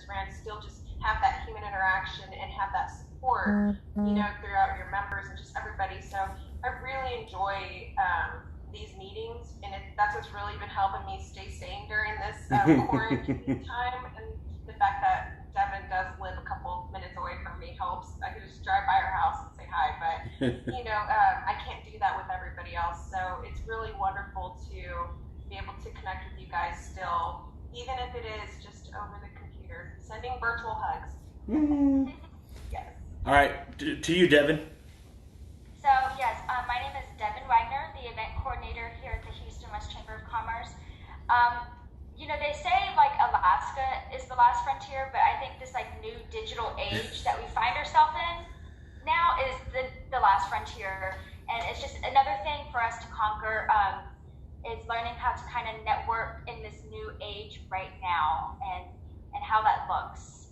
brand, still just have that human interaction and have that support, throughout your members and just everybody. So I really enjoy these meetings, and that's what's really been helping me stay sane during this quarantine time. And the fact that Devin does live a couple minutes away from me helps. I can just drive by her house and say hi, but I can't do that with everybody else. So it's really wonderful to be able to connect with you guys still, even if it is just over the computer, sending virtual hugs. Yes. All right, to you, Devin. So yes, my name is Devin Wagner, the event coordinator here at the Houston West Chamber of Commerce. They say like Alaska is the last frontier, but I think this like new digital age that we find ourselves in now is the last frontier, and it's just another thing for us to conquer. Is learning how to kind of network in this new age right now, and how that looks.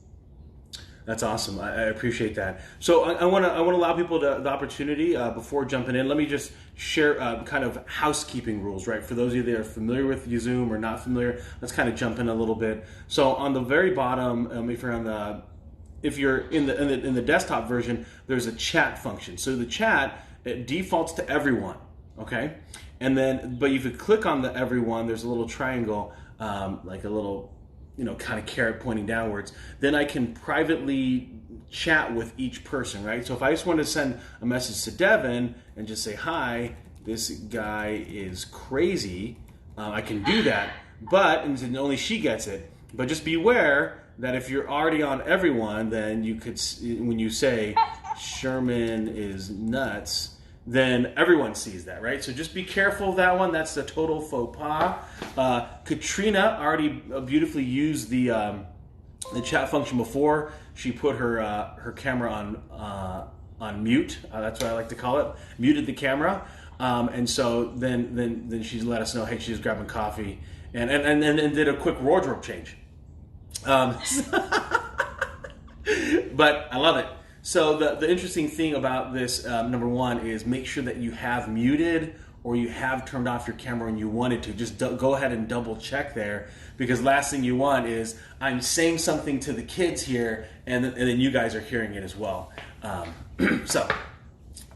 That's awesome. I appreciate that. So I want to allow people the opportunity before jumping in. Let me just share kind of housekeeping rules, right? For those of you that are familiar with Zoom or not familiar, let's kind of jump in a little bit. So on the very bottom, if you're in the desktop version, there's a chat function. So the chat, it defaults to everyone, okay? And then, but if you click on the everyone, there's a little triangle, like a little kind of carrot pointing downwards, then I can privately chat with each person, right? So if I just want to send a message to Devin and just say, hi, this guy is crazy, I can do that, but and only she gets it. But just beware that if you're already on everyone, then you could, when you say Sherman is nuts, then everyone sees that, right? So just be careful of that one. That's the total faux pas. Katrina already beautifully used the chat function before. She put her camera on mute. That's what I like to call it. Muted the camera, and so then she let us know, hey, she's grabbing coffee, and did a quick wardrobe change. But I love it. So the interesting thing about this, number one, is make sure that you have muted or you have turned off your camera when you wanted to. Just go ahead and double check there, because last thing you want is I'm saying something to the kids here and then you guys are hearing it as well. That's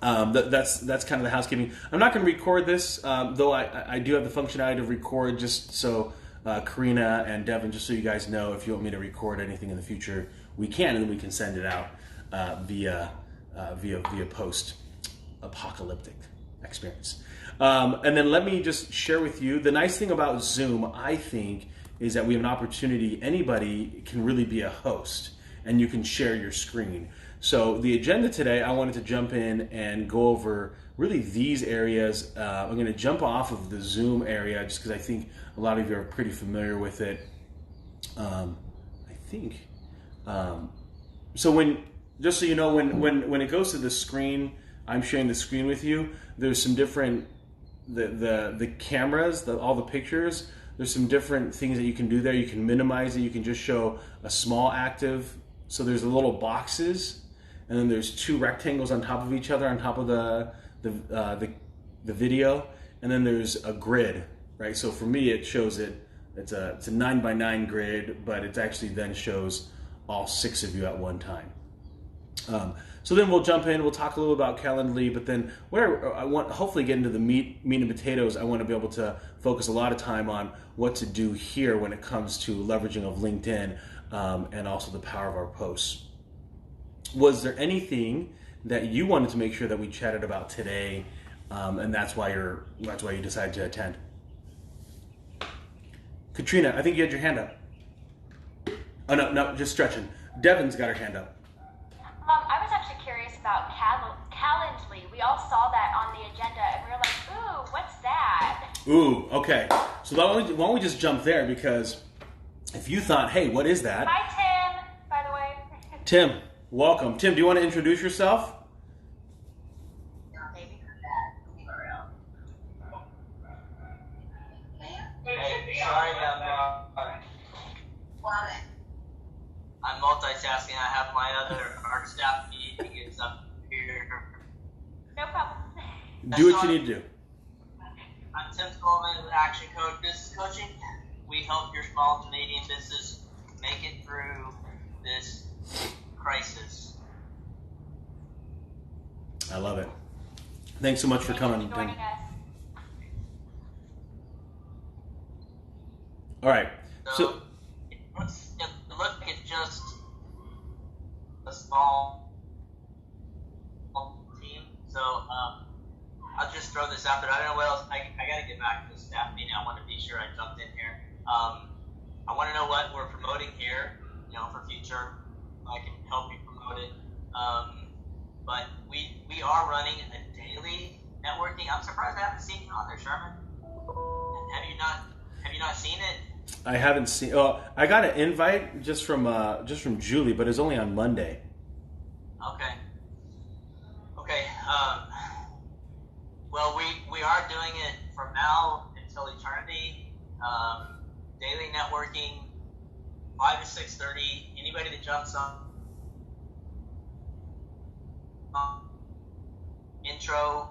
kind of the housekeeping. I'm not going to record this, though I do have the functionality to record, just so Karina and Devin, just so you guys know, if you want me to record anything in the future, we can, and then we can send it out via post-apocalyptic experience. And then let me just share with you, the nice thing about Zoom, I think, is that we have an opportunity, anybody can really be a host, and you can share your screen. So the agenda today, I wanted to jump in and go over really these areas. I'm going to jump off of the Zoom area just because I think a lot of you are pretty familiar with it. I think. So just so you know, when it goes to the screen, I'm sharing the screen with you. There's some different the cameras, all the pictures. There's some different things that you can do there. You can minimize it. You can just show a small active. So there's the little boxes, and then there's two rectangles on top of each other on top of the video, and then there's a grid, right? So for me, it shows it's a 9x9 grid, but it actually then shows all 6 of you at one time. So then we'll jump in, we'll talk a little about Calendly, but then where I want hopefully get into the meat and potatoes, I want to be able to focus a lot of time on what to do here when it comes to leveraging of LinkedIn, and also the power of our posts. Was there anything that you wanted to make sure that we chatted about today, and that's why you decided to attend? Katrina, I think you had your hand up. Oh no, just stretching. Devin's got her hand up. I was actually curious about Calendly. We all saw that on the agenda, and we were like, ooh, what's that? Ooh, okay. So why don't we just jump there, because if you thought, hey, what is that? Hi, Tim, by the way. Tim, welcome. Tim, do you want to introduce yourself? Hey, sorry, I'm multitasking. I have my our staff meeting is up here. No problem. Do what you need to do. I'm Tim Coleman with Action Code Business Coaching. We help your small to medium business make it through I love it. Thanks so much for coming. Thank you for joining us. All right. So it looks like it's just a small team. So I'll just throw this out there. I don't know what else. I got to get back to the staff meeting. I want to be sure I jumped in here. I want to know what we're promoting here, for future. I can help you promote it. But we are running a daily networking. I'm surprised I haven't seen you on there, Sherman. Have you not seen it? I haven't seen. Oh, I got an invite just from Julie, but it's only on Monday. Okay. Well, we are doing it from now until eternity. Daily networking, 5 to 6:30. Anybody that jumps on intro,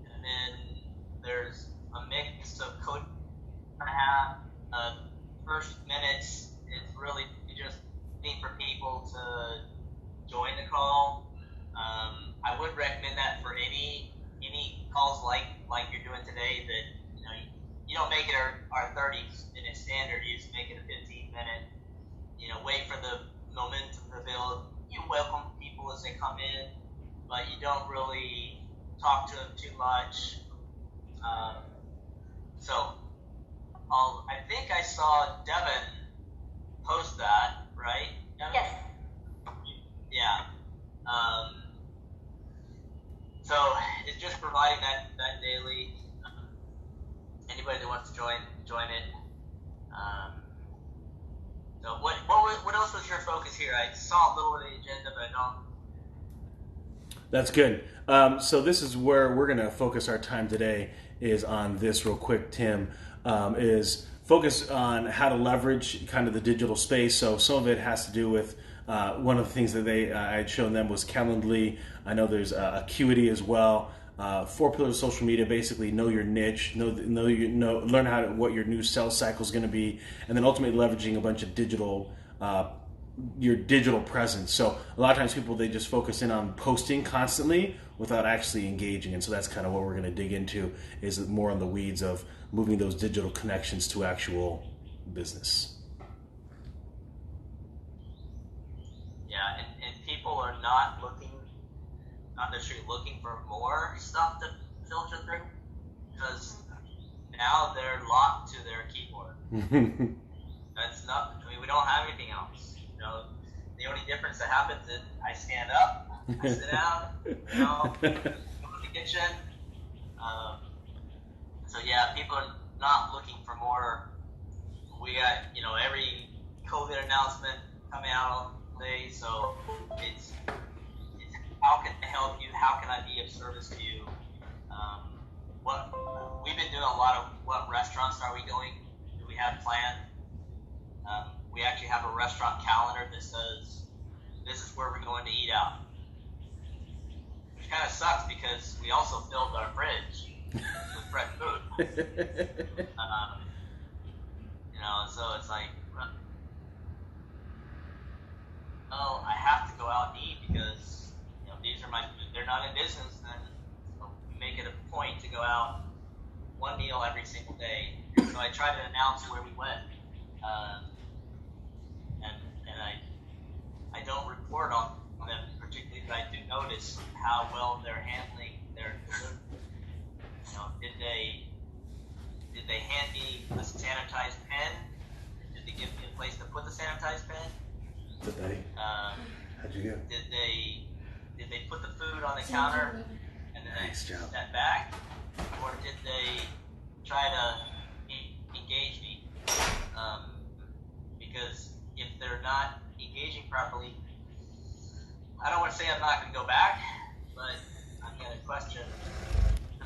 and then there's a mix of code and a half. First minutes is really just need for people to join the call. I would recommend that for any calls like you're doing today, that you don't make it our 30-minute standard. You just make it a 15-minute. Wait for the momentum to build. You welcome people as they come in, but you don't really talk to them too much. So I think I saw Devin post that, right? Devin? Yes. Yeah. So it's just providing that daily. Anybody that wants to join it. So what else was your focus here? I saw a little of the agenda, but I don't. That's good. So this is where we're going to focus our time today, is on this real quick, Tim, is focus on how to leverage kind of the digital space. So some of it has to do with one of the things that I had shown them was Calendly. I know there's Acuity as well. 4 pillars of social media, basically know your niche, learn what your new sales cycle is going to be, and then ultimately leveraging a bunch of your digital presence. So a lot of times people, they just focus in on posting constantly without actually engaging, and so that's kind of what we're going to dig into, is more on the weeds of moving those digital connections to actual business. Yeah, and people are not necessarily looking for more stuff to filter through, because now they're locked to their keyboard. That's not. We don't have anything else. The only difference that happens is I stand up, I sit down, go to the kitchen. So yeah, people are not looking for more. We got every COVID announcement coming out all day, so it's how can I help you? How can I be of service to you? What we've been doing a lot of what restaurants are we going? Do we have planned? We actually have a restaurant calendar that says this is where we're going to eat out. Which kind of sucks because we also filled our fridge with fresh food. So it's like, oh, I have to go out and eat because these are they're not in business. Then make it a point to go out one meal every single day. So I try to announce where we went. And I don't report on them particularly, but I do notice how well they're handling their delivery. Did they hand me a sanitized pen? Did they give me a place to put the sanitized pen? Did they? How'd you go? Did they put the food on the counter and then Nice job. step back, or did they try to engage me? Because if they're not engaging properly, I don't want to say I'm not going to go back, but I'm going to question.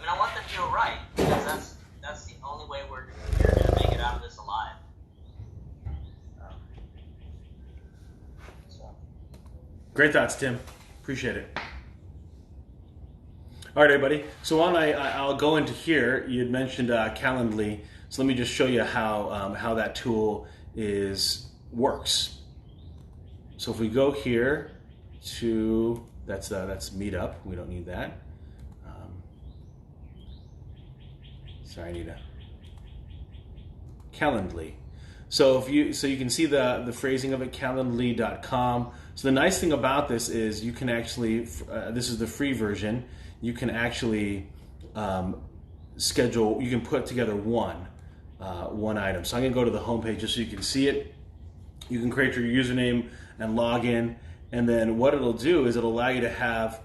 I want them to do it right, because that's the only way we're going to make it out of this alive. Great thoughts, Tim. Appreciate it. All right, everybody. So I'll go into here. You had mentioned Calendly, so let me just show you how that tool works. So if we go here to That's Meetup. We don't need that. Sorry, I need a Calendly. So you can see the phrasing of it, calendly.com. So the nice thing about this is you can actually, this is the free version, you can actually schedule, you can put together one item. So I'm going to go to the homepage just so you can see it. You can create your username and log in, and then what it'll do is it'll allow you to have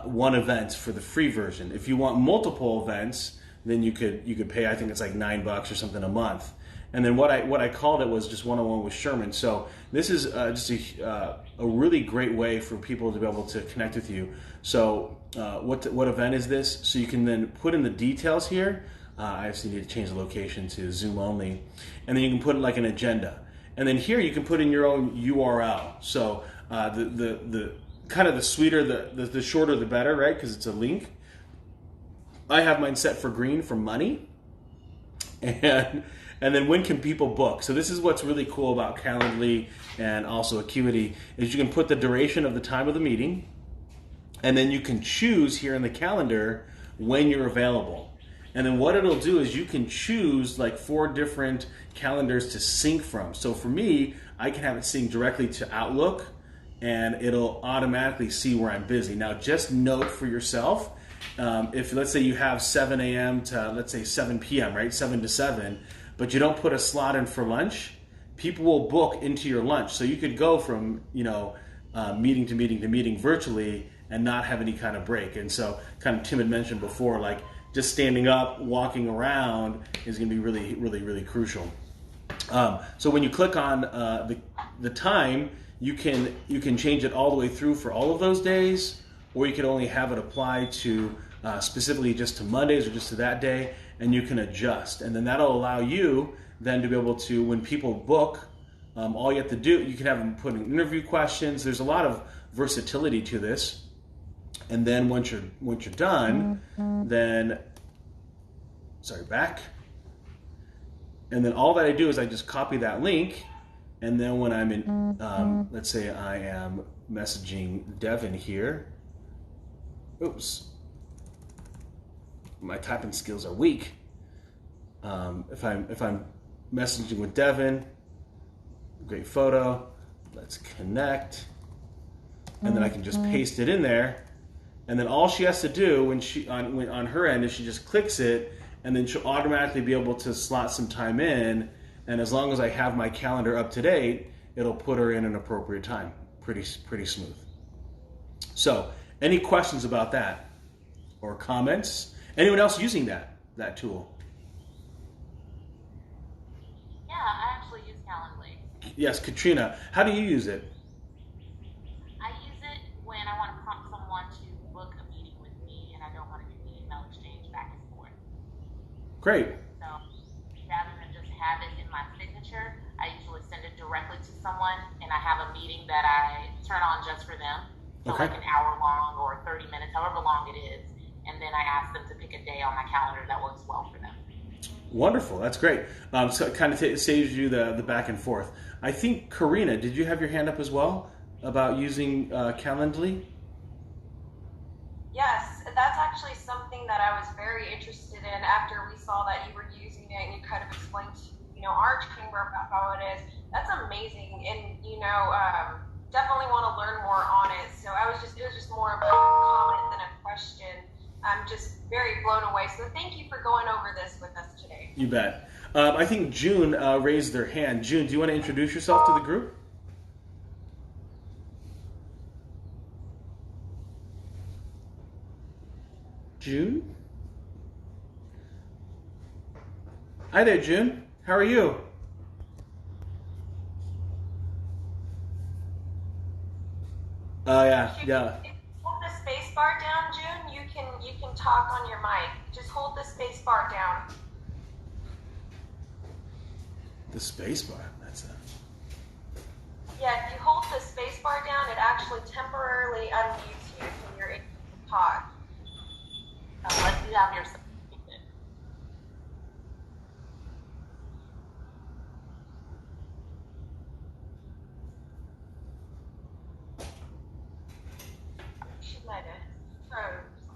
one event for the free version. If you want multiple events, then you could pay, I think it's like $9 or something a month. And then what I called it was just one-on-one with Sherman. So this is just a really great way for people to be able to connect with you. So what event is this? So you can then put in the details here. I actually need to change the location to Zoom only, and then you can put like an agenda. And then here you can put in your own URL. So the kind of the sweeter, the shorter, the better, right? Because it's a link. I have mine set for green for money, and then when can people book? So this is what's really cool about Calendly and also Acuity is you can put the duration of the time of the meeting, and then you can choose here in the calendar when you're available. And then what it'll do is you can choose like 4 different calendars to sync from. So for me, I can have it sync directly to Outlook, and it'll automatically see where I'm busy. Now just note for yourself, if let's say you have 7 a.m. to let's say 7 p.m., right, 7 to 7, but you don't put a slot in for lunch, people will book into your lunch. So you could go from meeting to meeting to meeting virtually and not have any kind of break. And so kind of Tim had mentioned before, like just standing up, walking around is going to be really, really, really crucial. So when you click on the time, you can change it all the way through for all of those days, or you can only have it apply to specifically just to Mondays or just to that day, and you can adjust. And then that'll allow you then to be able to, when people book, all you have to do, you can have them put in interview questions. There's a lot of versatility to this. And then once you're done, then, back. And then all that I do is I just copy that link, and then when I'm in, let's say I am messaging Devin here. Oops. My typing skills are weak. If I'm messaging with Devin, great photo. Let's connect, and then I can just paste it in there. And then all she has to do when on her end is she just clicks it, and then she'll automatically be able to slot some time in. And as long as I have my calendar up to date, it'll put her in an appropriate time. Pretty smooth. So, any questions about that or comments? Anyone else using that tool? Yeah, I actually use Calendly. Yes, Katrina. How do you use it? I use it when I want to prompt someone to book a meeting with me and I don't want to do the email exchange back and forth. Great. So rather than just have it in my signature, I usually send it directly to someone, and I have a meeting that I turn on just for them. So Okay. like an hour long or 30 minutes, however long it is. And then I ask them to pick a day on my calendar that works well for them. Wonderful. That's great. So it kind of saves you the back and forth. I think, Karina, did you have your hand up as well about using Calendly? Yes, that's actually something that I was very interested in after we saw that you were using it and you kind of explained to our chamber about how it is. That's amazing, and definitely want to learn more on it. So it was just more of a comment than a question. I'm just very blown away. So thank you for going over this with us today. You bet. I think June raised their hand. June, do you want to introduce yourself to the group? June? Hi there, June. How are you? Yeah. If you hold the space bar down, June, you can talk on your mic. Just hold the space bar down. The space bar. That's Yeah, if you hold the space bar down, it actually temporarily unmutes you when you're able to talk. Unless you have your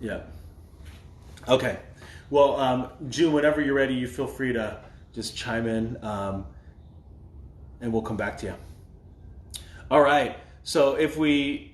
Yeah. Okay. Well, June, whenever you're ready, you feel free to just chime in, and we'll come back to you. All right. So if we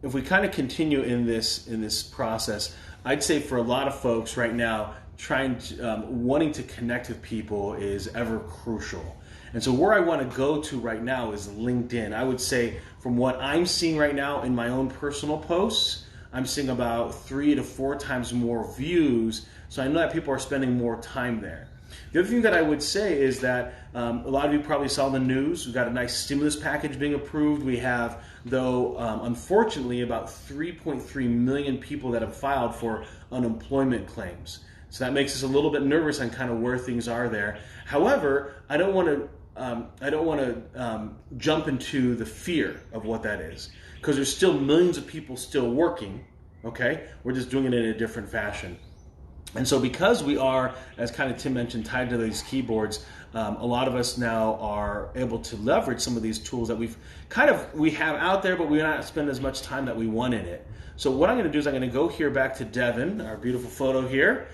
kind of continue in this process, I'd say for a lot of folks right now, wanting to connect with people is ever crucial. And so where I want to go to right now is LinkedIn. I would say from what I'm seeing right now in my own personal posts, I'm seeing about 3 to 4 times more views. So I know that people are spending more time there. The other thing that I would say is that a lot of you probably saw the news. We've got a nice stimulus package being approved. We have, though, unfortunately, about 3.3 million people that have filed for unemployment claims. So that makes us a little bit nervous on kind of where things are there. However, I don't want to jump into the fear of what that is, because there's still millions of people still working. Okay, we're just doing it in a different fashion. And so because we are, as kind of Tim mentioned, tied to these keyboards, a lot of us now are able to leverage some of these tools that we have out there, but we're not spending as much time that we want in it. So what I'm going to do is I'm going to go here back to Devin, our beautiful photo here.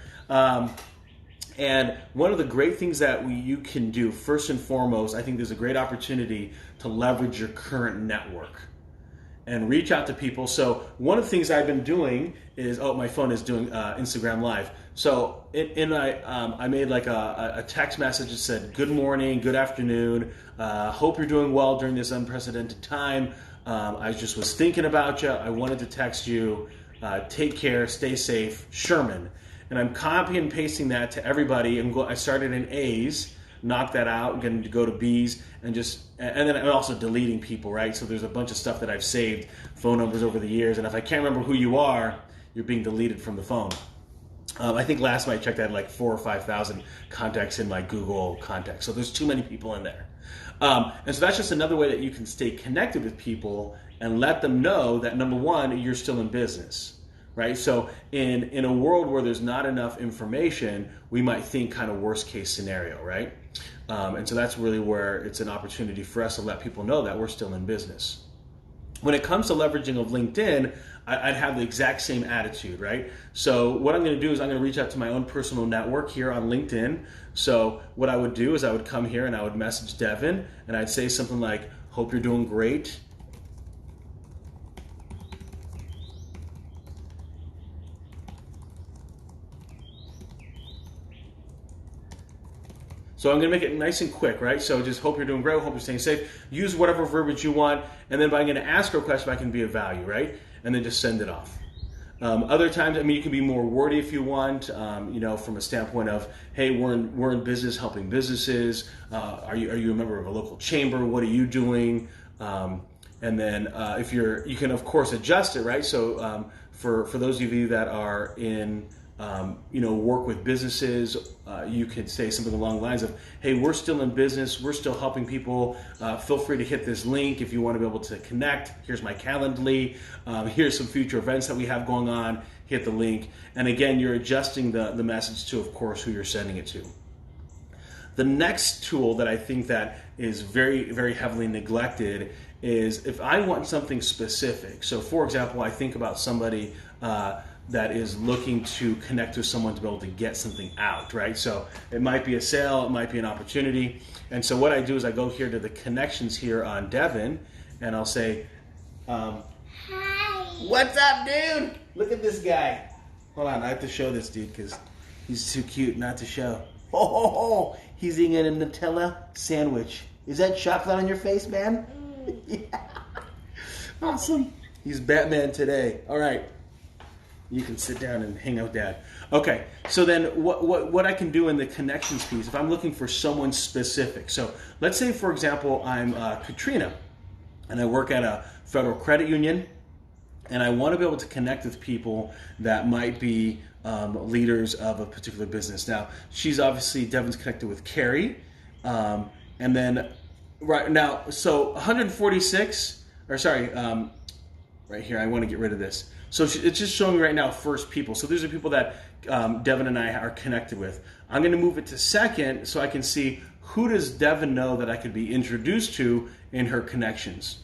And one of the great things that you can do, first and foremost, I think there's a great opportunity to leverage your current network and reach out to people. So one of the things I've been doing is, my phone is doing Instagram Live. So I made like a text message that said, good morning, good afternoon, hope you're doing well during this unprecedented time. I just was thinking about you. I wanted to text you. Take care, stay safe, Sherman. And I'm copy and pasting that to everybody. I started in A's, knocked that out, I'm going to go to B's, and then I'm also deleting people, right? So there's a bunch of stuff that I've saved, phone numbers over the years, and if I can't remember who you are, you're being deleted from the phone. I think last time I checked, I had like 4,000 or 5,000 contacts in my Google contacts. So there's too many people in there. And so that's just another way that you can stay connected with people and let them know that, number one, you're still in business. Right? So in a world where there's not enough information, we might think kind of worst case scenario, right? And so that's really where it's an opportunity for us to let people know that we're still in business. When it comes to leveraging of LinkedIn, I'd have the exact same attitude, right? So what I'm going to do is I'm going to reach out to my own personal network here on LinkedIn. So what I would do is I would come here and I would message Devin and I'd say something like, hope you're doing great. So I'm going to make it nice and quick, right? So just hope you're doing great, hope you're staying safe. Use whatever verbiage you want, and then I'm going to ask her a question if I can be of value, right? And then just send it off. Other times, you can be more wordy if you want, from a standpoint of, hey, we're in business helping businesses. Are you a member of a local chamber? What are you doing? And then if you can of course adjust it, right? So for those of you that are in work with businesses, you could say something along the lines of, hey, we're still in business, we're still helping people, feel free to hit this link if you want to be able to connect. Here's my Calendly, here's some future events that we have going on, hit the link. And again, you're adjusting the message to, of course, who you're sending it to. The next tool that I think that is very, very heavily neglected is if I want something specific. So for example, I think about somebody that is looking to connect with someone to be able to get something out, right? So it might be a sale, it might be an opportunity. And so what I do is I go here to the connections here on Devin, and I'll say, hi. What's up, dude? Look at this guy. Hold on, I have to show this dude because he's too cute not to show. Oh, he's eating a Nutella sandwich. Is that chocolate on your face, man? Yeah. Awesome. He's Batman today. All right. You can sit down and hang out with Dad. Okay, so then what I can do in the connections piece, if I'm looking for someone specific. So let's say, for example, I'm Katrina, and I work at a federal credit union, and I want to be able to connect with people that might be leaders of a particular business. Now, Devin's connected with Carrie, and then right now, so 146, right here, I want to get rid of this. So it's just showing me right now first people. So these are people that Devin and I are connected with. I'm going to move it to second so I can see who does Devin know that I could be introduced to in her connections.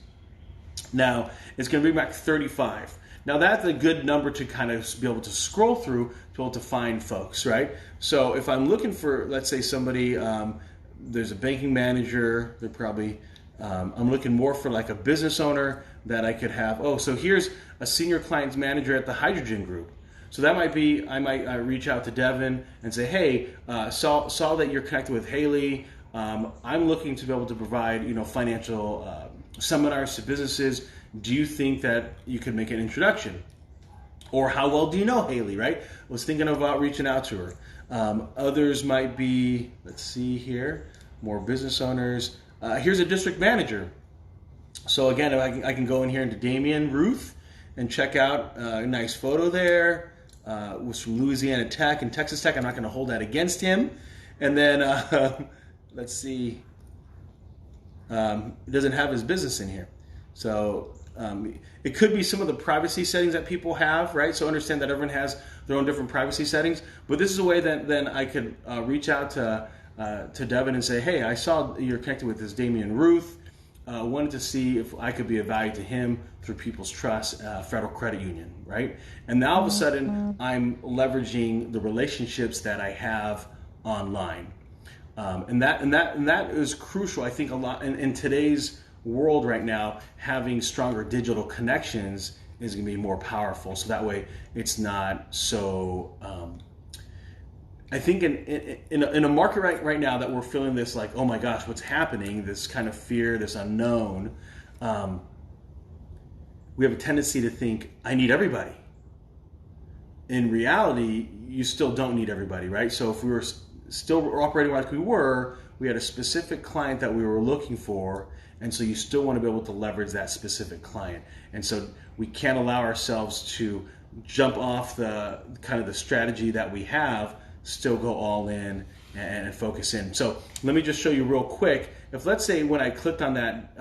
Now, it's going to bring back 35. Now that's a good number to kind of be able to scroll through to be able to find folks, right? So if I'm looking for, let's say somebody, there's a banking manager, they're probably, I'm looking more for like a business owner that I could have. Oh, so here's a senior clients manager at the Hydrogen Group. So that might be, I might reach out to Devin and say, hey, saw that you're connected with Haley. I'm looking to be able to provide, financial seminars to businesses. Do you think that you could make an introduction? Or how well do you know Haley, right? I was thinking about reaching out to her. Others might be, let's see here, more business owners. Here's a district manager. So again, I can go in here into Damian Ruth and check out a nice photo there. Was from Louisiana Tech and Texas Tech. I'm not going to hold that against him. And then let's see. It doesn't have his business in here. So it could be some of the privacy settings that people have, right? So understand that everyone has their own different privacy settings. But this is a way that then I could reach out to Devin and say, hey, I saw you're connected with this Damian Ruth. Wanted to see if I could be of value to him through People's Trust Federal Credit Union, right? And now all of a sudden, I'm leveraging the relationships that I have online, and that is crucial. I think a lot in today's world right now, having stronger digital connections is going to be more powerful. So that way, it's not so. I think in a market right now that we're feeling this like, oh my gosh, what's happening? This kind of fear, this unknown. We have a tendency to think, I need everybody. In reality, you still don't need everybody, right? So if we were still operating like we had a specific client that we were looking for, and so you still want to be able to leverage that specific client. And so we can't allow ourselves to jump off the kind of the strategy that we have, still go all in and focus in. So let me just show you real quick. If let's say when I clicked on that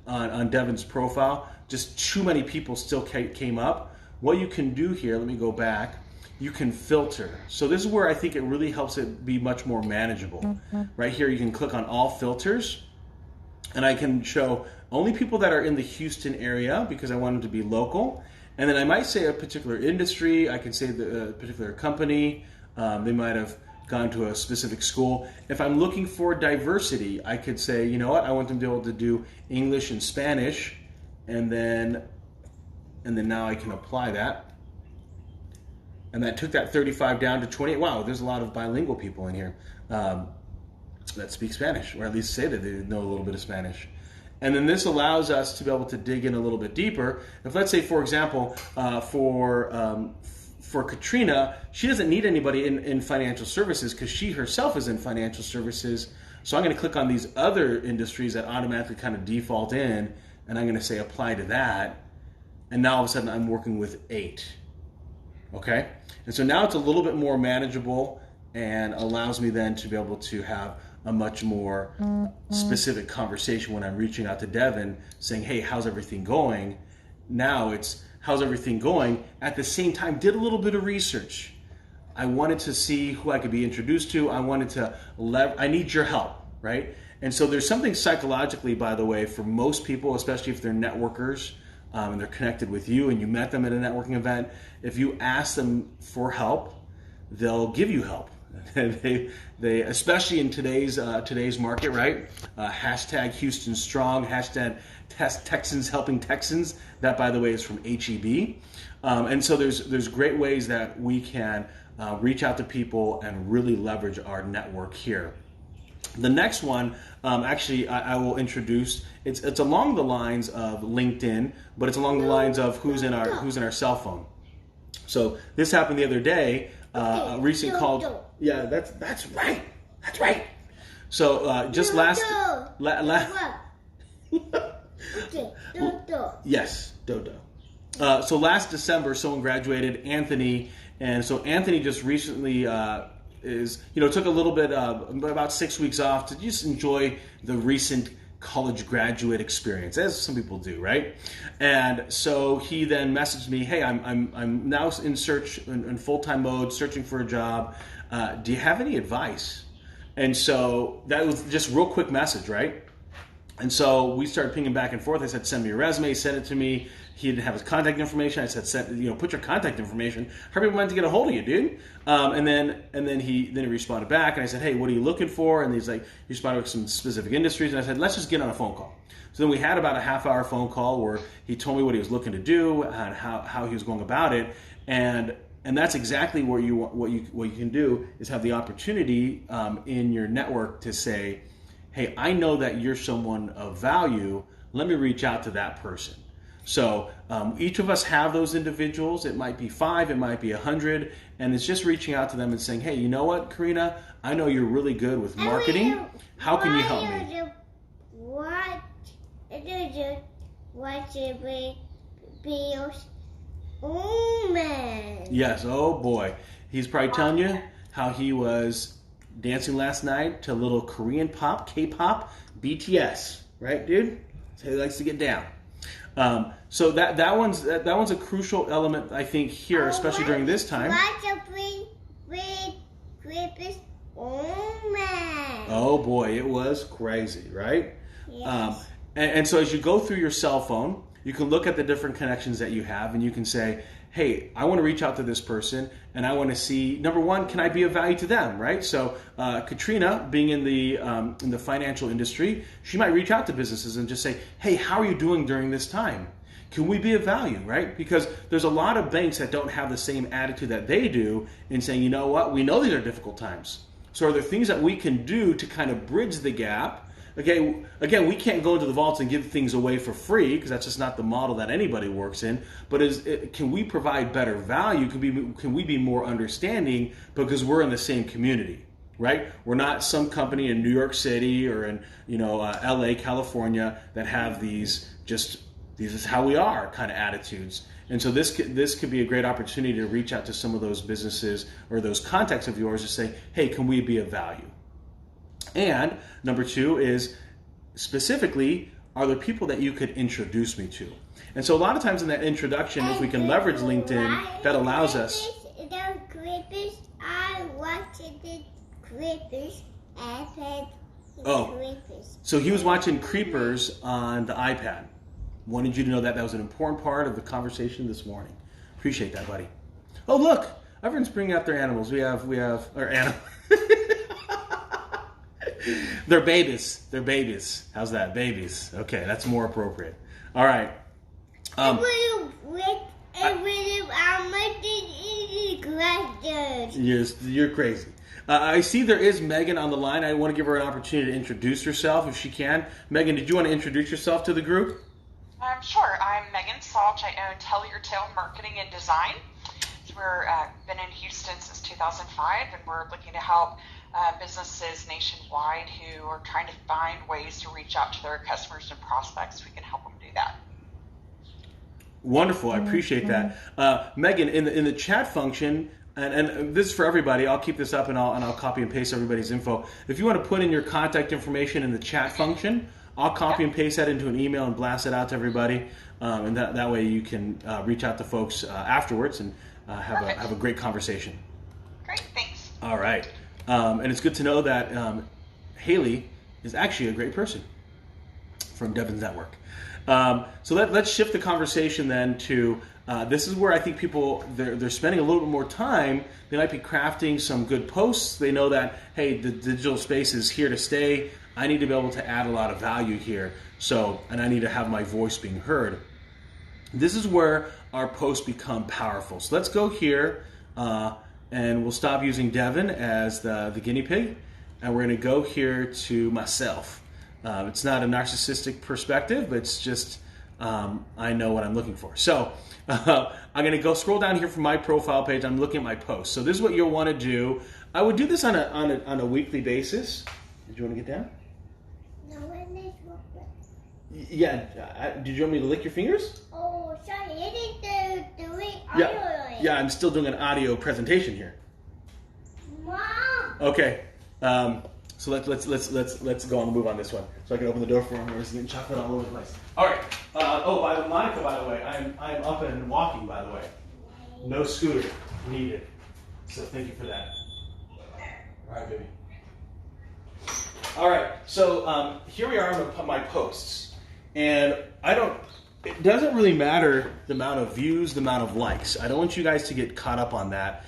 on Devin's profile, just too many people still came up. What you can do here, let me go back. You can filter. So this is where I think it really helps it be much more manageable. Right here, you can click on all filters, and I can show only people that are in the Houston area because I want them to be local. And then I might say a particular industry. I can say the particular company. They might have gone to a specific school. If I'm looking for diversity, I could say, you know what, I want them to be able to do English and Spanish, and then now I can apply that. And that took that 35 down to 28. Wow, there's a lot of bilingual people in here that speak Spanish, or at least say that they know a little bit of Spanish. And then this allows us to be able to dig in a little bit deeper. If let's say, for example, for Katrina, she doesn't need anybody in financial services because she herself is in financial services. So I'm going to click on these other industries that automatically kind of default in, and I'm going to say apply to that. And now all of a sudden I'm working with 8. Okay? And so now it's a little bit more manageable and allows me then to be able to have a much more specific conversation when I'm reaching out to Devin saying, hey, how's everything going? Now it's, how's everything going? At the same time, did a little bit of research. I wanted to see who I could be introduced to. I wanted to, I need your help, right? And so there's something psychologically, by the way, for most people, especially if they're networkers and they're connected with you and you met them at a networking event, if you ask them for help, they'll give you help. they especially in today's market, right? Hashtag Houston Strong, hashtag Texans Helping Texans. That, by the way, is from HEB. And so there's great ways that we can reach out to people and really leverage our network here. The next one, actually, I will introduce. It's along the lines of LinkedIn, but it's along the lines of who's in our cell phone. So this happened the other day. A recent call. Yeah, that's right. That's right. So just yes, Dodo. So last December, someone graduated, Anthony, and so Anthony just recently took a little bit about 6 weeks off to just enjoy the recent college graduate experience, as some people do, right? And so he then messaged me, hey, I'm now in search in full-time mode, searching for a job. Do you have any advice? And so that was just a real quick message, right? And so we started pinging back and forth. I said, send me your resume, send it to me. He didn't have his contact information. I said, put your contact information. How are people meant to get a hold of you, dude? And then he responded back, and I said, hey, what are you looking for? And he's like, he responded with some specific industries, and I said, let's just get on a phone call. So then we had about a half-hour phone call where he told me what he was looking to do and how he was going about it, and that's exactly what you can do is have the opportunity in your network to say, hey, I know that you're someone of value. Let me reach out to that person. So each of us have those individuals. It might be 5, it might be 100, and it's just reaching out to them and saying, hey, you know what, Karina? I know you're really good with marketing. How can you help me? Yes, oh boy. He's probably telling you how he was dancing last night to a little Korean pop, K-pop, BTS, right, dude? So he likes to get down. So that one's a crucial element, I think, here, especially during this time. Oh boy, it was crazy, right? Yes. And so as you go through your cell phone, you can look at the different connections that you have, and you can say, hey, I want to reach out to this person, and I want to see, number one, can I be of value to them, right? So Katrina, being in the financial industry, she might reach out to businesses and just say, hey, how are you doing during this time? Can we be of value, right? Because there's a lot of banks that don't have the same attitude that they do in saying, you know what, we know these are difficult times. So are there things that we can do to kind of bridge the gap? Okay, again, we can't go into the vaults and give things away for free because that's just not the model that anybody works in. But can we provide better value? Can we be more understanding because we're in the same community, right? We're not some company in New York City or in LA, California that have these is how we are kind of attitudes. And so this could be a great opportunity to reach out to some of those businesses or those contacts of yours to say, hey, can we be of value? And number 2 is specifically, are there people that you could introduce me to? And so a lot of times in that introduction, if we can leverage LinkedIn, that allows us. So he was watching Creepers on the iPad. Wanted you to know that was an important part of the conversation this morning. Appreciate that, buddy. Oh, look, everyone's bringing out their animals. We have our animals. They're babies. How's that? Babies. Okay, that's more appropriate. All right. You're crazy. I see there is Megan on the line. I want to give her an opportunity to introduce herself if she can. Megan, did you want to introduce yourself to the group? Sure. I'm Megan Salch. I own Tell Your Tale Marketing and Design. We've been in Houston since 2005, and we're looking to help businesses nationwide who are trying to find ways to reach out to their customers and prospects. We can help them do that. Wonderful. I appreciate that. Megan, in the chat function, and this is for everybody, I'll keep this up and I'll copy and paste everybody's info. If you want to put in your contact information in the chat function, I'll copy and paste that into an email and blast it out to everybody. And that way you can reach out to folks afterwards and have a great conversation. Great, thanks. All right. And it's good to know that Haley is actually a great person from Devin's Network. So let's shift the conversation then to this is where I think people, they're spending a little bit more time. They might be crafting some good posts. They know that, hey, the digital space is here to stay. I need to be able to add a lot of value here. And I need to have my voice being heard. This is where our posts become powerful. So let's go here. And we'll stop using Devin as the guinea pig, and we're going to go here to myself. It's not a narcissistic perspective, but it's just I know what I'm looking for. So I'm going to go scroll down here from my profile page. I'm looking at my posts. So this is what you'll want to do. I would do this on a weekly basis. Did you want to get down? No, yeah. Did you want me to lick your fingers? Oh, sorry. You need to do it audio. Yeah, I'm still doing an audio presentation here. Mom. Okay. So let's go on the move on this one. So I can open the door for him. He's getting chocolate all over the place. All right. Monica, by the way, I'm up and walking. By the way, no scooter needed. So thank you for that. All right, baby. All right, so here we are on my posts, and it doesn't really matter the amount of views, the amount of likes. I don't want you guys to get caught up on that,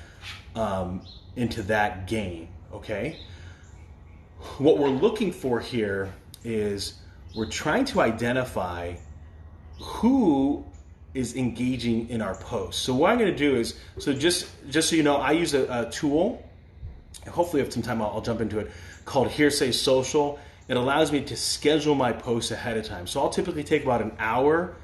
into that game, okay? What we're looking for here is we're trying to identify who is engaging in our posts. So what I'm going to do is, so just so you know, I use a tool. Hopefully, if some time I'll jump into it, called Hearsay Social. It allows me to schedule my posts ahead of time. So I'll typically take about an hour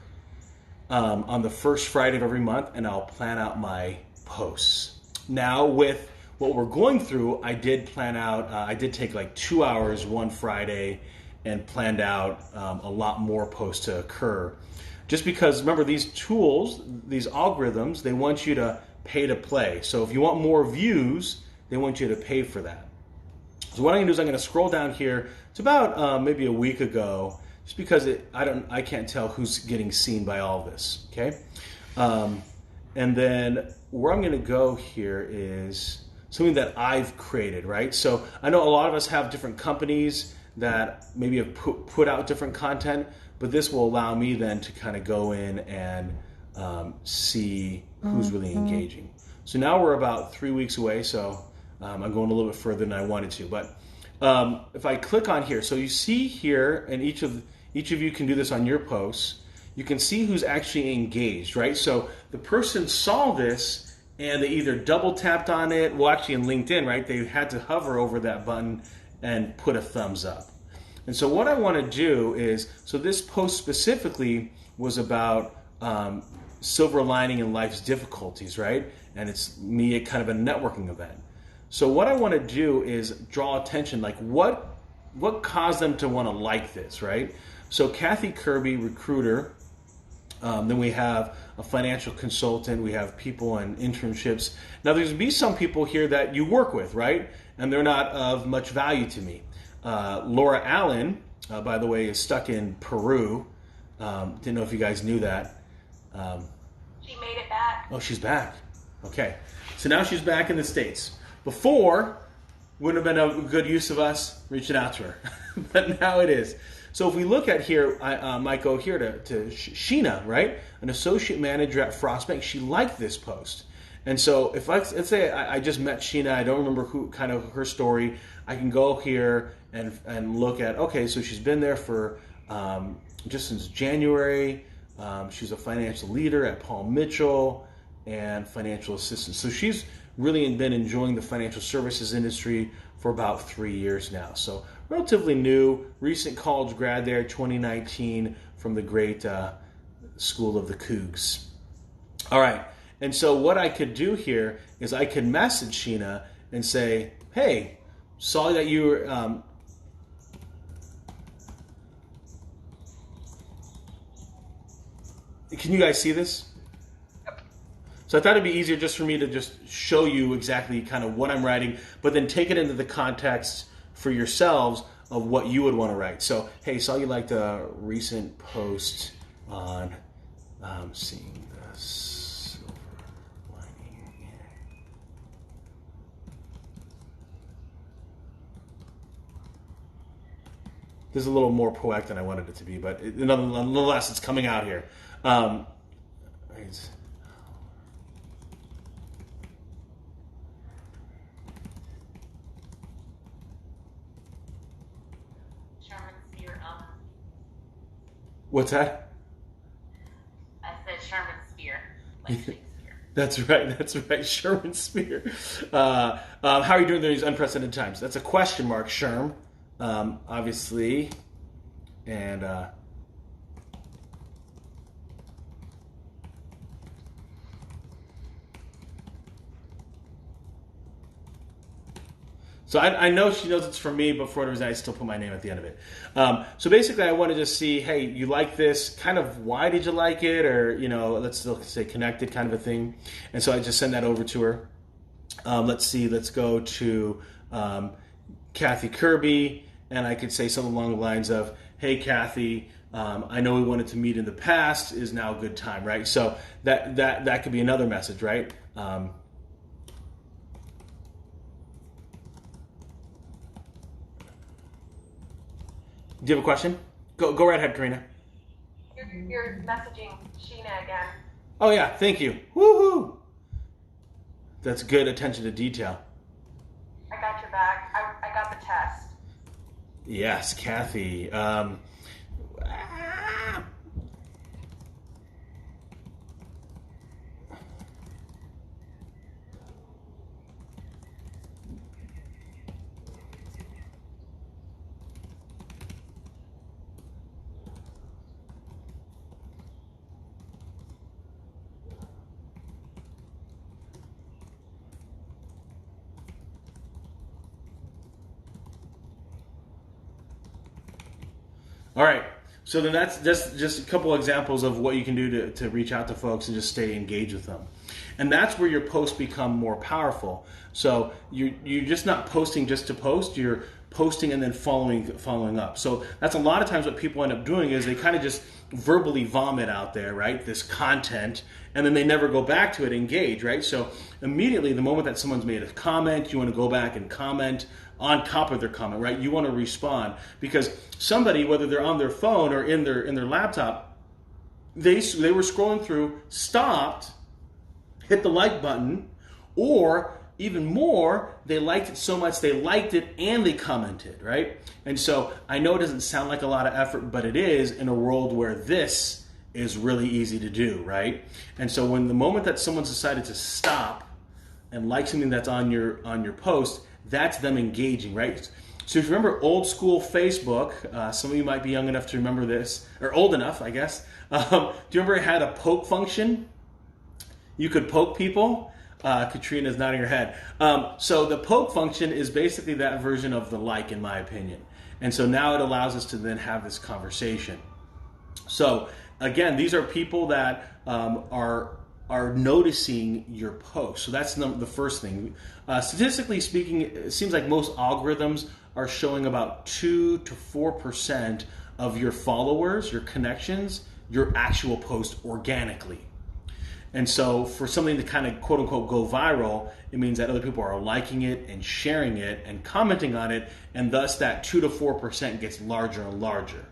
on the first Friday of every month, and I'll plan out my posts. Now, with what we're going through, I did plan out, I did take like 2 hours one Friday and planned out a lot more posts to occur. Just because, remember, these tools, these algorithms, they want you to pay to play. So if you want more views, they want you to pay for that. So what I'm going to do is I'm going to scroll down here. It's about maybe a week ago, just because I can't tell who's getting seen by all this. Okay, and then where I'm going to go here is something that I've created, right? So I know a lot of us have different companies that maybe have put out different content, but this will allow me then to kind of go in and see who's really engaging. So now we're about 3 weeks away, so I'm going a little bit further than I wanted to. But if I click on here, so you see here, and each of you can do this on your posts, you can see who's actually engaged, right? So the person saw this, and they either double tapped on it, well, actually in LinkedIn, right, they had to hover over that button and put a thumbs up. And so what I want to do is, so this post specifically was about silver lining in life's difficulties, right? And it's me at kind of a networking event. So what I want to do is draw attention, like what caused them to want to like this, right? So Kathy Kirby, recruiter. Then we have a financial consultant. We have people in internships. Now there's be some people here that you work with, right? And they're not of much value to me. Laura Allen, by the way, is stuck in Peru. Didn't know if you guys knew that. She made it back. Oh, she's back. Okay. So now she's back in the States. Before, wouldn't have been a good use of us reaching out to her. But now it is. So if we look at here, I might go here to Sheena, right? An associate manager at Frostbank. She liked this post. And so if let's say I just met Sheena, I don't remember who kind of her story, I can go here and look at, okay, so she's been there for just since January. She's a financial leader at Paul Mitchell and financial assistant. So she's really been enjoying the financial services industry for about 3 years now. So relatively new, recent college grad there, 2019, from the great School of the Cougs. All right. And so what I could do here is I could message Sheena and say, hey, saw that you were, can you guys see this? Yep. So I thought it'd be easier just for me to just show you exactly kind of what I'm writing, but then take it into the context for yourselves of what you would want to write. So, hey, saw you liked a recent post on seeing the silver lining. This is a little more poetic than I wanted it to be, but nonetheless, it's coming out here. Sherman Spear. What's that? I said Sherman Spear, like Shakespeare. That's right, Sherman Spear. How are you doing during these unprecedented times? That's a question mark, Sherm, obviously. And so I know she knows it's from me, but for whatever reason, I still put my name at the end of it. So basically, I wanted to see, hey, you like this? Kind of, why did you like it? Or, let's still say connected kind of a thing. And so I just send that over to her. Let's see, let's go to Kathy Kirby, and I could say something along the lines of, hey, Kathy, I know we wanted to meet in the past. Is now a good time, right? So that could be another message, right? Do you have a question? Go right ahead, Karina. You're messaging Sheena again. Oh yeah, thank you. Woohoo! That's good attention to detail. I got your back. I got the test. Yes, Kathy. All right. So then that's just a couple examples of what you can do to reach out to folks and just stay engaged with them. And that's where your posts become more powerful. So you're just not posting just to post, you're posting and then following up. So that's a lot of times what people end up doing is they kind of just verbally vomit out there, right? This content, and then they never go back to it, engage, right? So immediately the moment that someone's made a comment, you want to go back and comment on top of their comment, right? You want to respond because somebody, whether they're on their phone or in their laptop, they were scrolling through, stopped, hit the like button, or even more, they liked it so much they liked it and they commented, right? And so I know it doesn't sound like a lot of effort, but it is in a world where this is really easy to do, right? And so when the moment that someone's decided to stop and like something that's on your post, that's them engaging, right? So if you remember old school Facebook, some of you might be young enough to remember this, or old enough, I guess. Do you remember it had a poke function? You could poke people. Katrina's nodding her head. So the poke function is basically that version of the like, in my opinion. And so now it allows us to then have this conversation. So again, these are people that are noticing your post. So that's the first thing. Statistically speaking, it seems like most algorithms are showing about 2 to 4% of your followers, your connections, your actual post organically. And so for something to kind of quote unquote go viral, it means that other people are liking it and sharing it and commenting on it, and thus that 2 to 4% gets larger and larger.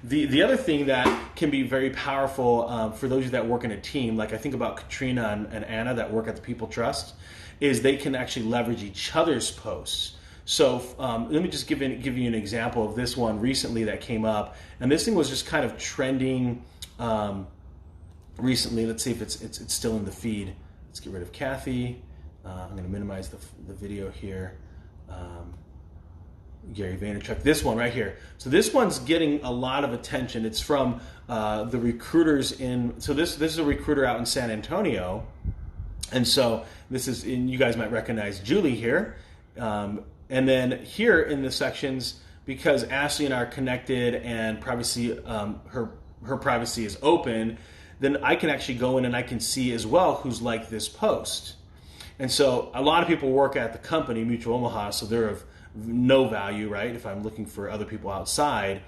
The other thing that can be very powerful for those of you that work in a team, like I think about Katrina and Anna that work at the People Trust, is they can actually leverage each other's posts. So let me just give you an example of this one recently that came up, and this thing was just kind of trending recently. Let's see if it's still in the feed. Let's get rid of Kathy. I'm going to minimize the video here. Gary Vaynerchuk, this one right here. So this one's getting a lot of attention. It's from the recruiters so this is a recruiter out in San Antonio. And so you guys might recognize Julie here. And then here in the sections, because Ashley and I are connected and privacy, her privacy is open, then I can actually go in and I can see as well who's liked this post. And so a lot of people work at the company, Mutual Omaha, so they're of no value, right? If I'm looking for other people outside,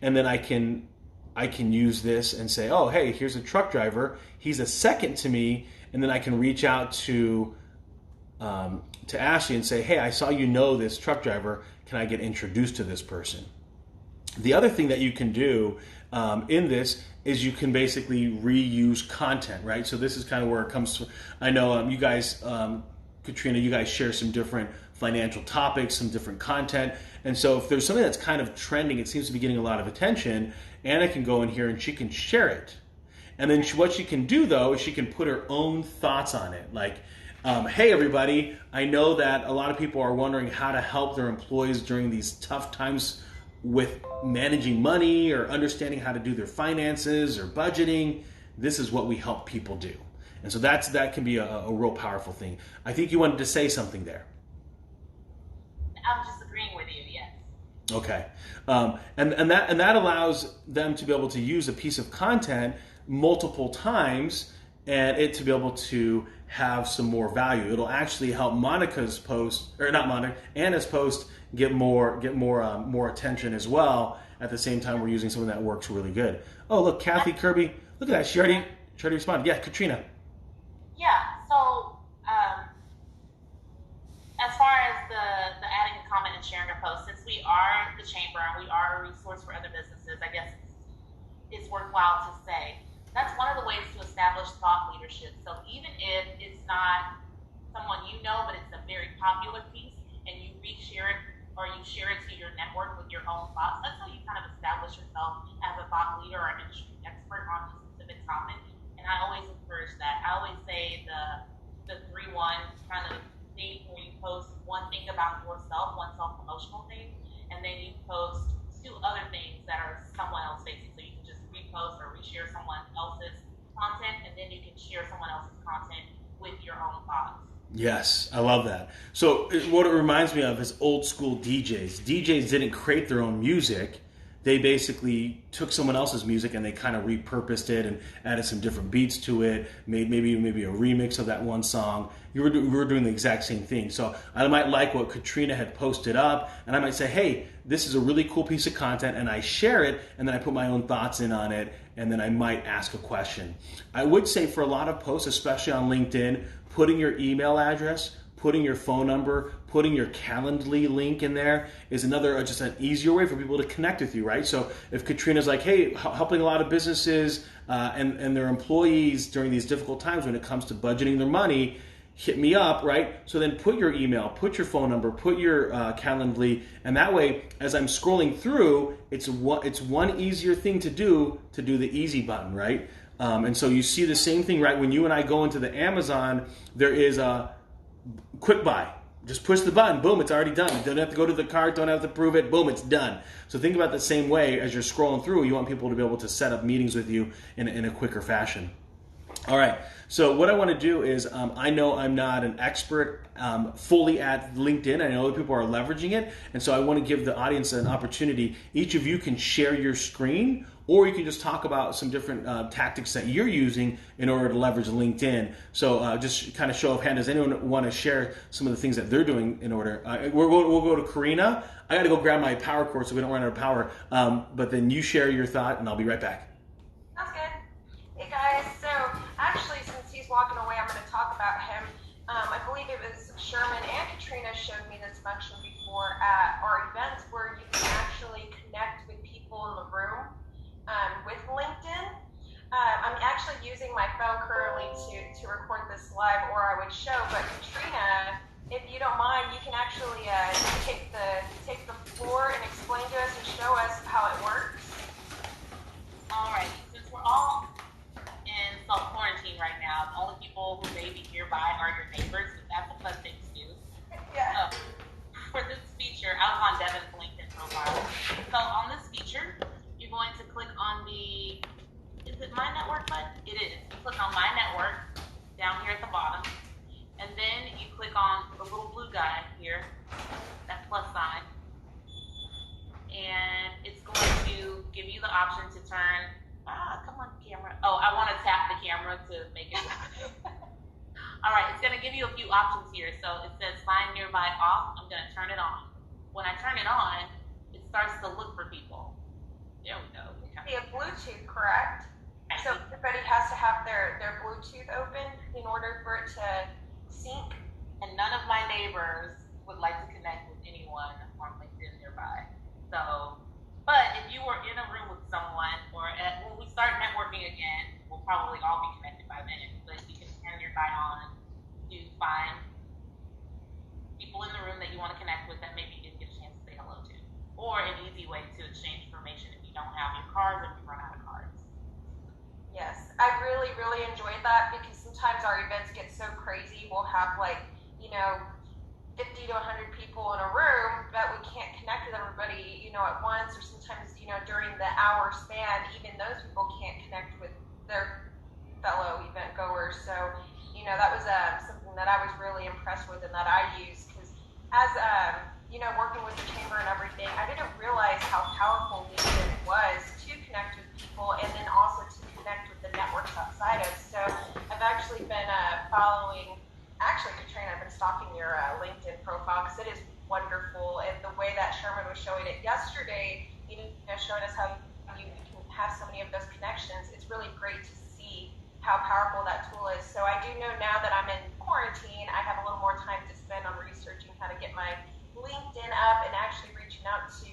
and then I can use this and say, oh, hey, here's a truck driver. He's a second to me, and then I can reach out to Ashley and say, hey, I saw you know this truck driver. Can I get introduced to this person? The other thing that you can do in this is you can basically reuse content, right? So this is kind of where it comes from. I know you guys, Katrina, you guys share some different financial topics, some different content. And so if there's something that's kind of trending, it seems to be getting a lot of attention, Anna can go in here and she can share it. And then what she can do though is she can put her own thoughts on it. Like, hey everybody, I know that a lot of people are wondering how to help their employees during these tough times with managing money or understanding how to do their finances or budgeting. This is what we help people do. And so that can be a real powerful thing. I think you wanted to say something there. I'm just agreeing with you, yes. Okay. And that allows them to be able to use a piece of content multiple times and it to be able to have some more value. It'll actually help Anna's post get more attention as well. At the same time, we're using something that works really good. Oh, look, Kathy Kirby, look at that. She already responded. Yeah, Katrina. Yeah, so as far as the adding a comment and sharing a post, since we are the chamber and we are a resource for other businesses, I guess it's worthwhile to say. That's one of the ways to establish thought leadership. So even if it's not someone you know, but it's a very popular piece, and you reshare it or you share it to your network with your own thoughts, that's how you kind of establish yourself as a thought leader or industry expert on a specific topic. And I always encourage that. I always say the 3-1 kind of thing where you post one thing about yourself, one self-promotional thing, and then you post 2 other things that are someone else facing. So you can just repost or reshare someone else's content, and then you can share someone else's content with your own thoughts. Yes, I love that. So what it reminds me of is old school DJs. DJs didn't create their own music. They basically took someone else's music and they kind of repurposed it and added some different beats to it, made maybe a remix of that one song. We were doing the exact same thing. So I might like what Katrina had posted up, and I might say, hey, this is a really cool piece of content, and I share it, and then I put my own thoughts in on it, and then I might ask a question. I would say for a lot of posts, especially on LinkedIn, putting your email address, putting your phone number, putting your Calendly link in there is another, just an easier way for people to connect with you, right? So if Katrina's like, hey, helping a lot of businesses and their employees during these difficult times when it comes to budgeting their money, hit me up, right? So then put your email, put your phone number, put your Calendly, and that way, as I'm scrolling through, it's one easier thing to do the easy button, right? And so you see the same thing, right? When you and I go into the Amazon, there is a quick buy. Just push the button, boom, it's already done. You don't have to go to the cart, don't have to prove it, boom, it's done. So think about the same way as you're scrolling through. You want people to be able to set up meetings with you in a quicker fashion. All right, so what I want to do is, I know I'm not an expert fully at LinkedIn. I know other people are leveraging it, and so I want to give the audience an opportunity. Each of you can share your screen, or you can just talk about some different tactics that you're using in order to leverage LinkedIn. So just kind of show of hand, does anyone want to share some of the things that they're doing in order? We'll go to Karina. I got to go grab my power cord so we don't run out of power, but then you share your thought, and I'll be right back. Sounds good. Hey guys, so actually since he's walking away, I'm going to talk about him. I believe it was Sherman and Katrina showed me this function before at our events where you can actually connect with people in the room with LinkedIn. I'm actually using my phone currently to record this live, or I would show, but Katrina, if you don't mind, you can actually take the floor and explain to us and show us how it works. All right, since we're all in self-quarantine right now, the only people who may be nearby are your neighbors, so that's a fun thing to do. Yeah. For this feature, I was on Devin's LinkedIn profile. So on this feature, you're going to click on the, is it My Network button? It is. You click on My Network down here at the bottom, and then you click on the little blue guy here, that plus sign, and it's going to give you the option to turn, come on camera. Oh, I want to tap the camera to make it. All right, it's going to give you a few options here. So it says Find Nearby Off. I'm going to turn it on. When I turn it on, it starts to look for people. There we go. Via Bluetooth, correct? So everybody has to have their Bluetooth open in order for it to sync. And none of my neighbors would like to connect with anyone on LinkedIn nearby. So, but if you were in a room with someone, or when we start networking again, we'll probably all be connected by then. But you can turn your guy on to find people in the room that you want to connect with that maybe you didn't get a chance to say hello to. Or an easy way to exchange information if you don't have your cards or if you run out of cards. Yes, I really, really enjoyed that because sometimes our events get so crazy. We'll have 50 to 100 people in a room, but we can't connect with everybody, at once, or sometimes, during the hour span, even those people can't connect with their fellow event goers. So, that was something that I was really impressed with and that I used because as, working with the chamber and everything, I didn't realize how powerful LinkedIn was to connect with people and then also to connect with the networks outside of. So I've actually been Katrina, I've been stalking your LinkedIn profile because it is wonderful. And the way that Sherman was showing it yesterday, showing us how you can have so many of those connections, it's really great to see how powerful that tool is. So I do know now that I'm in quarantine, I have a little more time to spend on researching how to get my LinkedIn up and actually reaching out to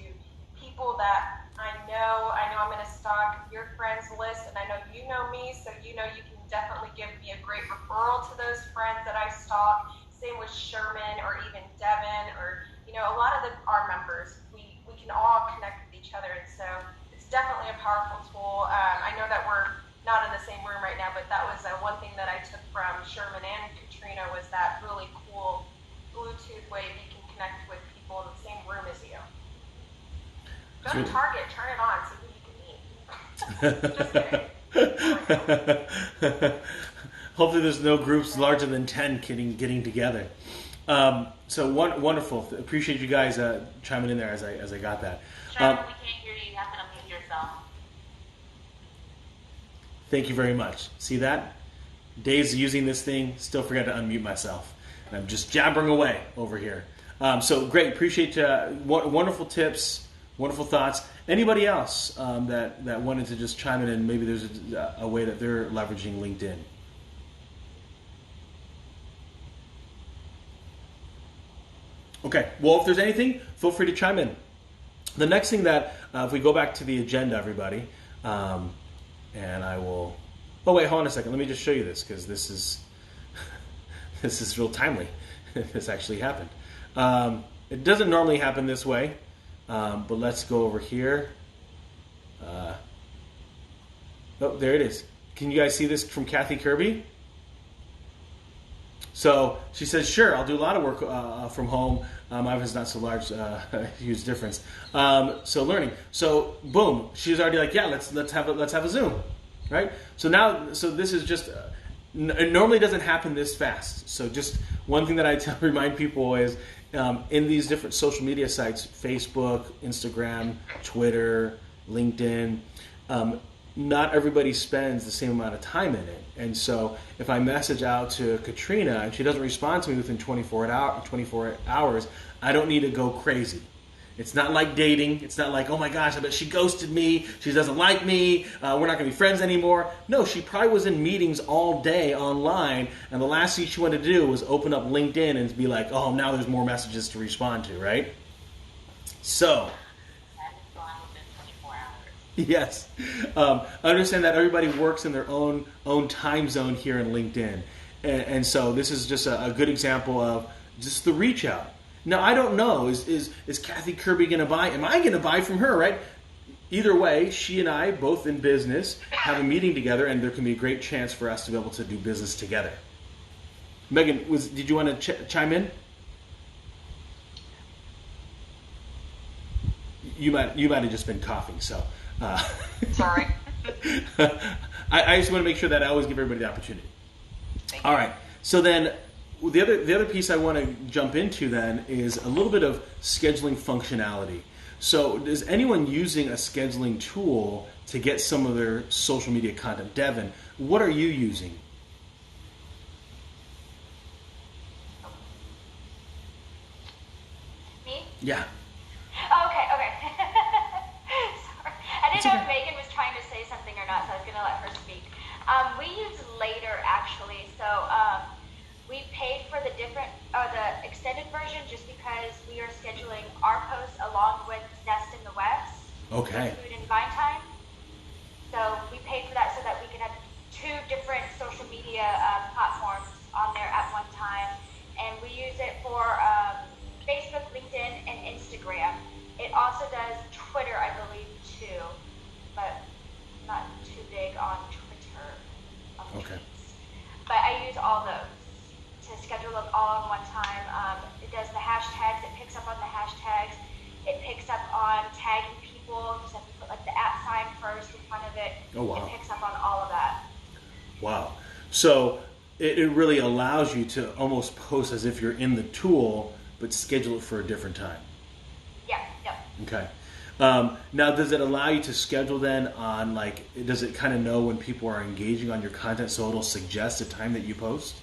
people that I know I'm going to stock your friends list, and I know you know me, so you know you can definitely give me a great referral to those friends that I stalk. Same with Sherman or even Devin, or a lot of our members. We can all connect with each other, and so it's definitely a powerful tool. I know that we're not in the same room right now, but that was one thing that I took from Sherman and Katrina was that really cool Bluetooth way you can connect with people in the same room as you. Go to Target, turn it on, see who you can meet. Hopefully there's no groups larger than 10 getting together. So wonderful. Appreciate you guys chiming in there as I got that. Sherman, we can't hear you. You have to unmute yourself. Thank you very much. See that? Days using this thing, still forgot to unmute myself. And I'm just jabbering away over here. So great. Appreciate wonderful tips, wonderful thoughts. Anybody else that wanted to just chime in, and maybe there's a way that they're leveraging LinkedIn? Okay, well, if there's anything, feel free to chime in. The next thing that, if we go back to the agenda, everybody, and I will, oh wait, hold on a second, let me just show you this, because this is real timely. This actually happened. It doesn't normally happen this way, but let's go over here. Oh, there it is. Can you guys see this from Kathy Kirby? So she says, sure, I'll do a lot of work from home. My office is not so large, huge difference. So learning. So boom, she's already like, yeah, let's have a Zoom, right? So now, this is just, it normally doesn't happen this fast. So just one thing that I remind people is in these different social media sites, Facebook, Instagram, Twitter, LinkedIn, not everybody spends the same amount of time in it. And so if I message out to Katrina and she doesn't respond to me within 24 hours, I don't need to go crazy. It's not like dating. It's not like, oh my gosh, I bet she ghosted me. She doesn't like me. We're not going to be friends anymore. No, she probably was in meetings all day online, and the last thing she wanted to do was open up LinkedIn and be like, oh, now there's more messages to respond to, right? So yes. Understand that everybody works in their own time zone here in LinkedIn. And so this is just a good example of just the reach out. Now, I don't know, is Kathy Kirby going to buy? Am I going to buy from her, right? Either way, she and I, both in business, have a meeting together, and there can be a great chance for us to be able to do business together. Megan, did you want to chime in? You might have just been coughing, so... Sorry. I just want to make sure that I always give everybody the opportunity. All right. So then the other piece I want to jump into then is a little bit of scheduling functionality. So is anyone using a scheduling tool to get some of their social media content? Devin, what are you using? Me? Yeah. Oh, okay. Sorry. I didn't know if Megan was trying to say something or not, so I was going to let her speak. We use Later, actually. So we paid for the extended version just because we are scheduling our posts along with Nest in the West. Okay. Food and Vine Time. So we paid for that so that we could have two different social media platforms on there at one time. And we use it for Facebook, LinkedIn, and Instagram. It also does Twitter, I believe, too, but not too big on Twitter. Okay. But I use all those to schedule them all on one time. It does the hashtags. It picks up on the hashtags. It picks up on tagging people. Just have to put like the @ sign first in front of it. Oh, wow. It picks up on all of that. Wow. So it really allows you to almost post as if you're in the tool, but schedule it for a different time. Yeah. Yep. Okay. Now, does it allow you to schedule then on, like, does it kind of know when people are engaging on your content so it'll suggest a time that you post?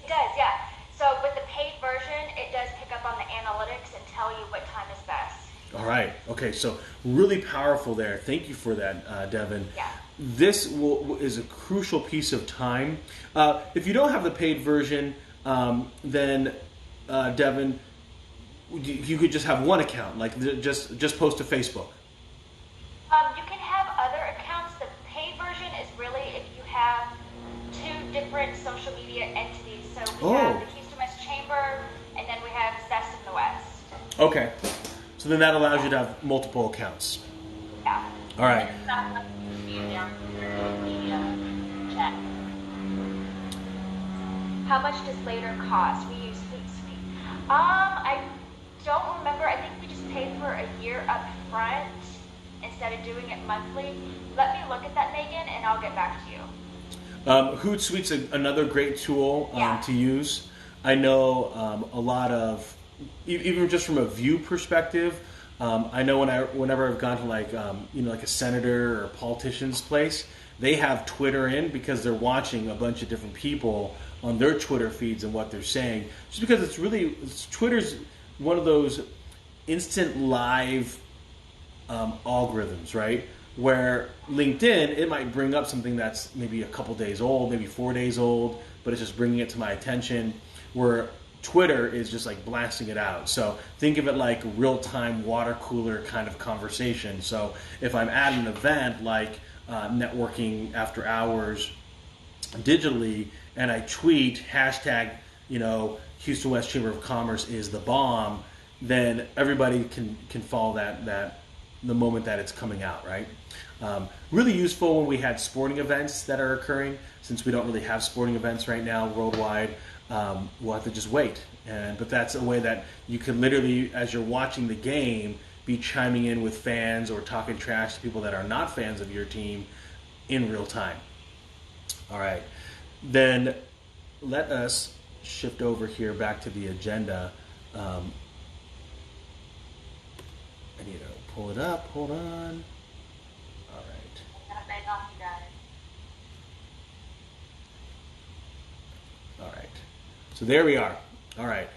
It does, yeah. So with the paid version, it does pick up on the analytics and tell you what time is best. All right. Okay. So really powerful there. Thank you for that, Devin. Yeah. This is a crucial piece of time. If you don't have the paid version, then Devin, you could just have one account, like just post to Facebook? You can have other accounts. The paid version is really if you have two different social media entities. So we have the Houston West Chamber, and then we have Zest in the West. Okay. So then that allows you to have multiple accounts. Yeah. All right. It's not like media down media chat. How much does later cost? We use Hootsuite. I don't remember. I think we just paid for a year up front instead of doing it monthly. Let me look at that, Megan, and I'll get back to you. Hootsuite's another great tool to use. I know a lot of, even just from a view perspective, I know whenever I've gone to like a senator or a politician's place, they have Twitter in because they're watching a bunch of different people on their Twitter feeds and what they're saying. Just because Twitter's one of those instant live algorithms, right? Where LinkedIn, it might bring up something that's maybe a couple days old, maybe 4 days old, but it's just bringing it to my attention. Where Twitter is just like blasting it out. So think of it like real-time water cooler kind of conversation. So if I'm at an event like networking after hours digitally, and I tweet hashtag, Houston West Chamber of Commerce is the bomb, then everybody can follow that the moment that it's coming out, right? Really useful when we had sporting events that are occurring. Since we don't really have sporting events right now worldwide, we'll have to just wait. But that's a way that you can literally, as you're watching the game, be chiming in with fans or talking trash to people that are not fans of your team in real time. All right. Then let us shift over here back to the agenda. I need to pull it up. Hold on. All right. I'm gonna beg off you guys. All right. So there we are. All right.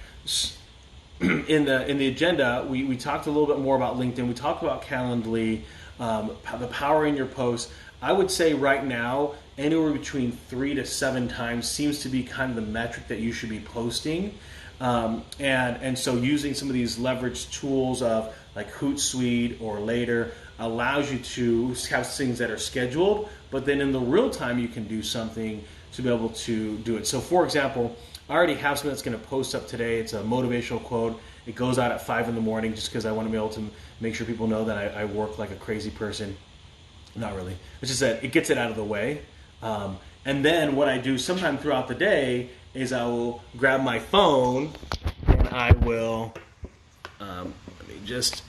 In the agenda, we talked a little bit more about LinkedIn. We talked about Calendly, the power in your posts. I would say right now, anywhere between 3 to 7 times seems to be kind of the metric that you should be posting. And so using some of these leverage tools of like Hootsuite or Later allows you to have things that are scheduled, but then in the real time you can do something to be able to do it. So for example, I already have something that's going to post up today. It's a motivational quote. It goes out at 5 in the morning just because I want to be able to make sure people know that I work like a crazy person. Not really. It's just that it gets it out of the way. And then what I do sometime throughout the day is I will grab my phone and I will, let me just